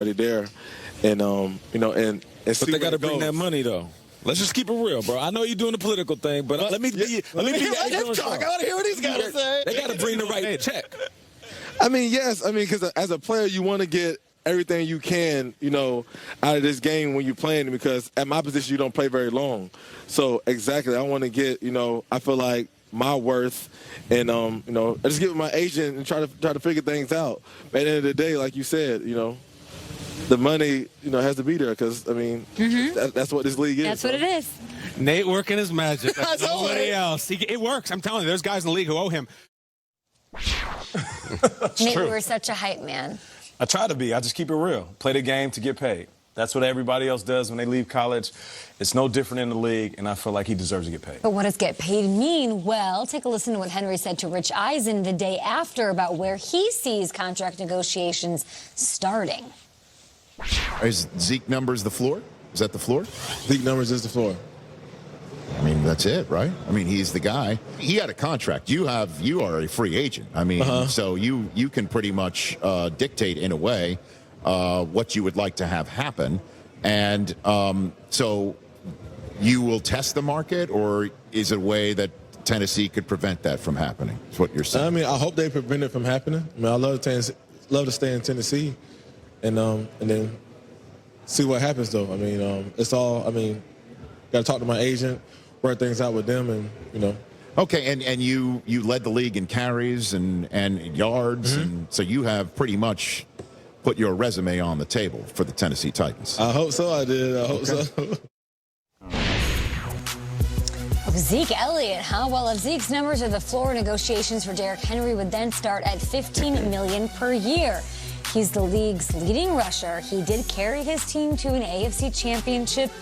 already there, and and but see they got to where it bring that goes. money though. Let's just keep it real, bro. I know you're doing the political thing, but let me be. Let me be. I want to hear what he's got to say. They got to bring the right check. I mean, yes. I mean, because as a player, you want to get everything you can, out of this game when you're playing. Because at my position, you don't play very long. So exactly, I want to get. I feel like my worth, and I just get with my agent and try to figure things out. But at the end of the day, like you said, the money, has to be there because, that's what this league is. That's what it is. Nate working his magic. That's know nobody it. else. It works. I'm telling you, there's guys in the league who owe him. Nate, you were such a hype man. I try to be. I just keep it real. Play the game to get paid. That's what everybody else does when they leave college. It's no different in the league, and I feel like he deserves to get paid. But what does get paid mean? Well, take a listen to what Henry said to Rich Eisen the day after about where he sees contract negotiations starting. Is Zeke numbers the floor? Is that the floor? Zeke numbers is the floor. I mean, that's it, right? I mean, he's the guy. He had a contract. You are a free agent. I mean, so you can pretty much dictate in a way what you would like to have happen. And so you will test the market, or is it a way that Tennessee could prevent that from happening? Is what you're saying? I mean, I hope they prevent it from happening. I mean, I love to stay in Tennessee, and then see what happens. Though, I mean, it's all. I mean, got to talk to my agent, work things out with them, and Okay, and you led the league in carries and yards, and so you have pretty much put your resume on the table for the Tennessee Titans. I hope so. I did. I hope so. Of Zeke Elliott, huh? Well, if Zeke's numbers are the floor, negotiations for Derrick Henry would then start at $15 million per year. He's the league's leading rusher. He did carry his team to an AFC Championship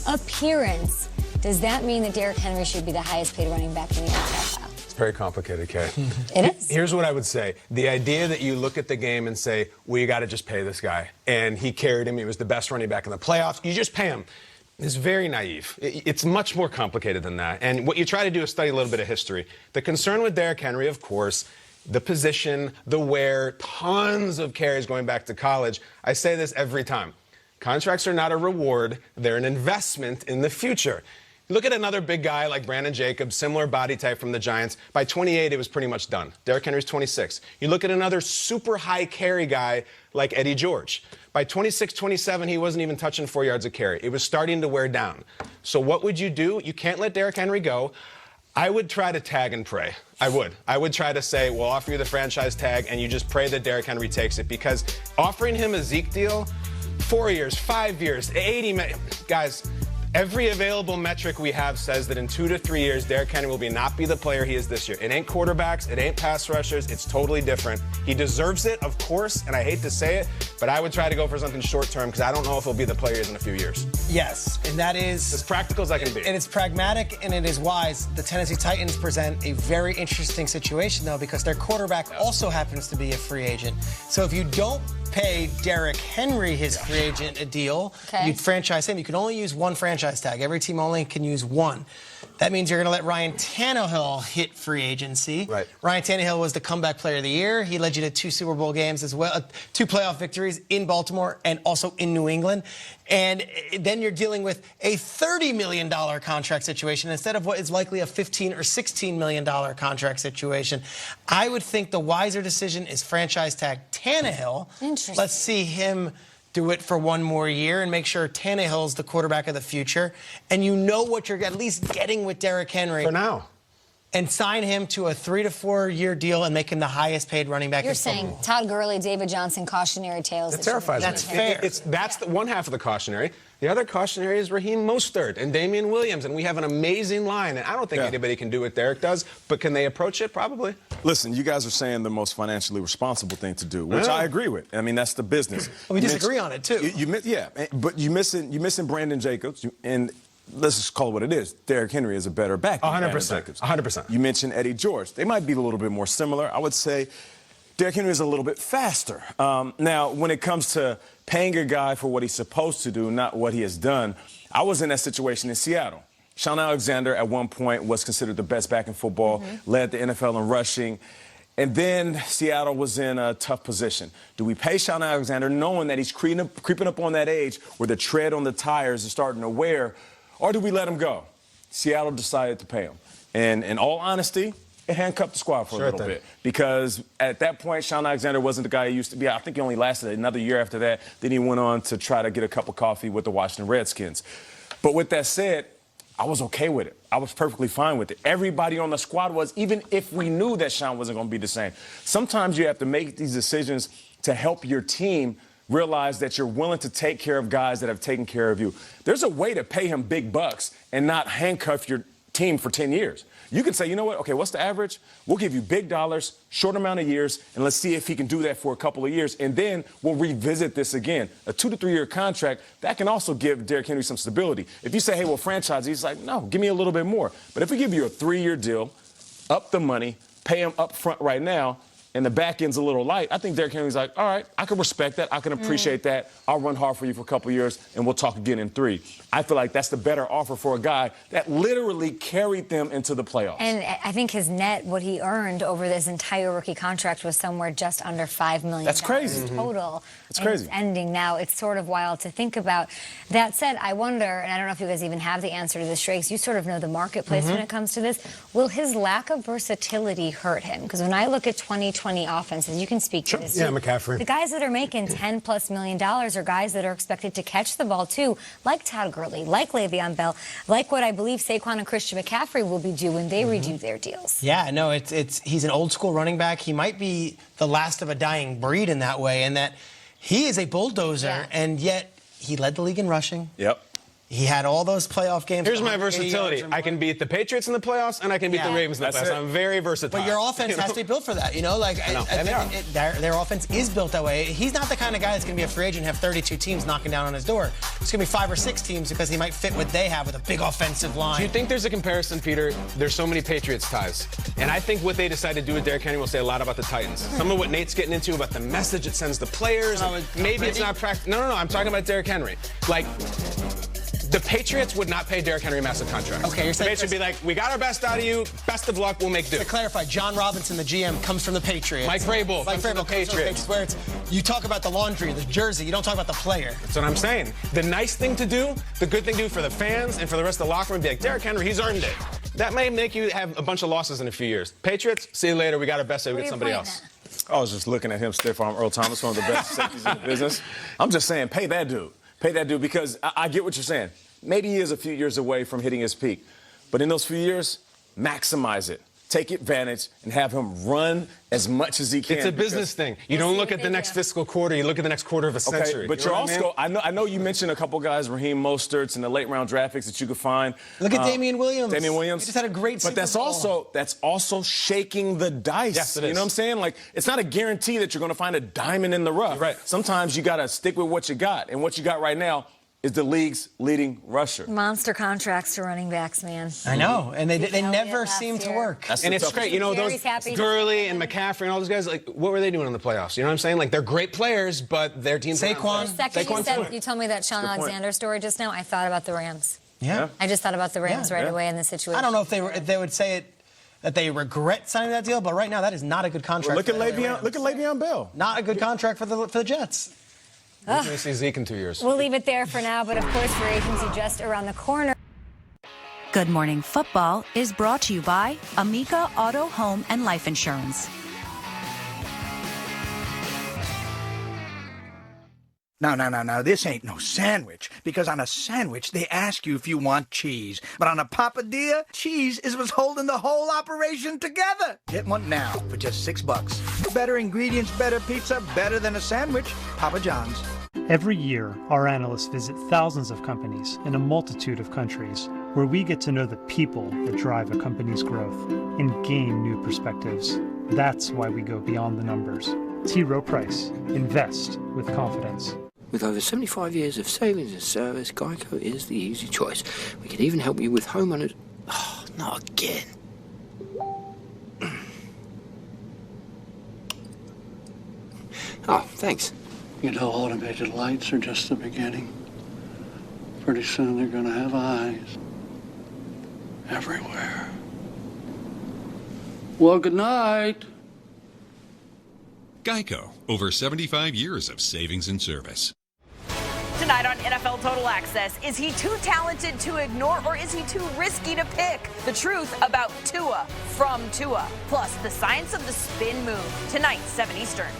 appearance. Does that mean that Derrick Henry should be the highest paid running back in the NFL? It's very complicated, Kay. It is. Here's what I would say. The idea that you look at the game and say, well, you got to just pay this guy. And he carried him. He was the best running back in the playoffs. You just pay him. It's very naive. It's much more complicated than that. And what you try to do is study a little bit of history. The concern with Derrick Henry, of course, the position, the wear, tons of carries going back to college. I say this every time. Contracts are not a reward. They're an investment in the future. Look at another big guy like Brandon Jacobs, similar body type from the Giants. By 28, it was pretty much done. Derrick Henry's 26. You look at another super high carry guy like Eddie George. By 26, 27, he wasn't even touching 4 yards a carry. It was starting to wear down. So what would you do? You can't let Derrick Henry go. I would try to tag and pray. I would. I would try to say, we'll offer you the franchise tag, and you just pray that Derrick Henry takes it. Because offering him a Zeke deal, 4 years, 5 years, 80 million, guys, every available metric we have says that in 2 to 3 years, Derrick Henry will not be the player he is this year. It ain't quarterbacks. It ain't pass rushers. It's totally different. He deserves it, of course, and I hate to say it, but I would try to go for something short term because I don't know if he'll be the player he is in a few years. Yes, and that is... As practical as I can be. And it's pragmatic and it is wise. The Tennessee Titans present a very interesting situation, though, because their quarterback also happens to be a free agent. So if you don't pay Derrick Henry his free agent deal, you'd franchise him. You can only use one franchise tag. Every team only can use one. That means you're going to let Ryan Tannehill hit free agency. Right. Ryan Tannehill was the comeback player of the year. He led you to 2 Super Bowl games as well, 2 playoff victories in Baltimore and also in New England. And then you're dealing with a $30 million contract situation instead of what is likely a $15 or $16 million contract situation. I would think the wiser decision is franchise tag Tannehill. Interesting. Let's see him do it for 1 more year and make sure Tannehill's the quarterback of the future. And you know what you're at least getting with Derrick Henry. For now. And sign him to a 3 to 4 year deal and make him the highest paid running back You're in football. saying Todd Gurley, David Johnson, cautionary tales. It terrifies me. That's fair. That's the one half of the cautionary. The other cautionary is Raheem Mostert and Damian Williams, and we have an amazing line. And I don't think anybody can do what Derrick does, but can they approach it? Probably. Listen, you guys are saying the most financially responsible thing to do, which I agree with. I mean, that's the business. We disagree on it, too. But you're missing Brandon Jacobs, and let's just call it what it is. Derrick Henry is a better back than 100%. 100%. You mentioned Eddie George. They might be a little bit more similar. I would say Derrick Henry is a little bit faster. Now, when it comes to paying a guy for what he's supposed to do, not what he has done, I was in that situation in Seattle. Shaun Alexander, at one point, was considered the best back in football, led the NFL in rushing. And then Seattle was in a tough position. Do we pay Shaun Alexander knowing that he's creeping up on that age where the tread on the tires is starting to wear, or do we let him go? Seattle decided to pay him. And in all honesty, it handcuffed the squad for a little bit. Because at that point, Shaun Alexander wasn't the guy he used to be. I think he only lasted another year after that. Then he went on to try to get a cup of coffee with the Washington Redskins. But with that said, I was okay with it. I was perfectly fine with it. Everybody on the squad was, even if we knew that Shaun wasn't going to be the same. Sometimes you have to make these decisions to help your team realize that you're willing to take care of guys that have taken care of you. There's a way to pay him big bucks and not handcuff your team for 10 years. You can say, you know what, okay, what's the average? We'll give you big dollars, short amount of years, and let's see if he can do that for a couple of years. And then we'll revisit this again. A 2 to 3 year contract, that can also give Derrick Henry some stability. If you say, hey, well, franchise, he's like, no, give me a little bit more. But if we give you a 3-year deal, up the money, pay him up front right now, and the back end's a little light, I think Derrick Henry's like, all right, I can respect that. I can appreciate that. I'll run hard for you for a couple of years, and we'll talk again in 3. I feel like that's the better offer for a guy that literally carried them into the playoffs. And I think his net, what he earned over this entire rookie contract was somewhere just under $5 million. That's crazy. Total. That's crazy. It's ending now. It's sort of wild to think about. That said, I wonder, and I don't know if you guys even have the answer to this, Shrakes, you sort of know the marketplace when it comes to this. Will his lack of versatility hurt him? Because when I look at 2020 offenses, you can speak to this. Yeah, McCaffrey. The guys that are making $10+ million are guys that are expected to catch the ball too, like Todd Gurley, like Le'Veon Bell, like what I believe Saquon and Christian McCaffrey will be due when they redo their deals. Yeah, no, he's an old school running back. He might be the last of a dying breed in that way, and that he is a bulldozer, and yet he led the league in rushing. Yep. He had all those playoff games. Here's my versatility. I can beat the Patriots in the playoffs, and I can beat the Ravens in the playoffs. I'm very versatile. But your offense has to be built for that, you know? Like, their offense is built that way. He's not the kind of guy that's going to be a free agent and have 32 teams knocking down on his door. It's going to be 5 or 6 teams because he might fit what they have with a big offensive line. Do you think there's a comparison, Peter? There's so many Patriots ties. And I think what they decide to do with Derrick Henry will say a lot about the Titans. Some of what Nate's getting into about the message it sends to players. Maybe it's not practical. No. I'm talking about Derrick Henry. Like, the Patriots would not pay Derrick Henry a massive contract. Okay, you're saying the Patriots would be like, we got our best out of you. Best of luck. We'll make do. To clarify, John Robinson, the GM, comes from the Patriots. Mike Vrabel comes from the Patriots. Where you talk about the laundry, the jersey. You don't talk about the player. That's what I'm saying. The nice thing to do, the good thing to do for the fans and for the rest of the locker room, be like, Derrick Henry, he's earned it. That may make you have a bunch of losses in a few years. Patriots, see you later. We got our best, so we get somebody else. I was just looking at him, stiff arm Earl Thomas, one of the best safeties in the business. I'm just saying, pay that dude. Pay that dude, because I get what you're saying. Maybe he is a few years away from hitting his peak. But in those few years, maximize it. Take advantage and have him run as much as he can. It's a business thing. You don't look at the next fiscal quarter. You look at the next quarter of a century. But you're also, I know you mentioned a couple guys, Raheem Mostert's and the late round draft picks that you could find. Look at Damian Williams. Damian Williams. He just had a great Super Bowl. That's also shaking the dice. Yes, it is. You know what I'm saying? Like, it's not a guarantee that you're going to find a diamond in the rough. You're right. Sometimes you got to stick with what you got. And what you got right now is the league's leading rusher. Monster contracts to running backs, man. I know, and they never seem to work. And it's great. You know, those Gurley and McCaffrey and all those guys, like, what were they doing in the playoffs? You know what I'm saying? Like, they're great players, but their teams... Saquon. The second you told me that Shaun Alexander story just now, I thought about the Rams. Yeah. I just thought about the Rams right away in this situation. I don't know if they would say it, that they regret signing that deal, but right now that is not a good contract. Look at Le'Veon Bell. Not a good contract for the Jets. We're going to see Zeke in 2 years. We'll leave it there for now, but of course, free agency just around the corner. Good Morning Football is brought to you by Amica Auto, Home, and Life Insurance. No, this ain't no sandwich, because on a sandwich, they ask you if you want cheese. But on a papadilla, cheese is what's holding the whole operation together. Get one now for just $6. Better ingredients, better pizza, better than a sandwich. Papa John's. Every year, our analysts visit thousands of companies in a multitude of countries, where we get to know the people that drive a company's growth and gain new perspectives. That's why we go beyond the numbers. T. Rowe Price. Invest with confidence. With over 75 years of savings and service, Geico is the easy choice. We can even help you with homeowners... Oh, not again. Oh, thanks. You know, automated lights are just the beginning. Pretty soon they're going to have eyes everywhere. Well, good night. Geico, over 75 years of savings and service. Tonight on NFL Total Access, is he too talented to ignore or is he too risky to pick? The truth about Tua from Tua, plus the science of the spin move. Tonight, 7 Eastern.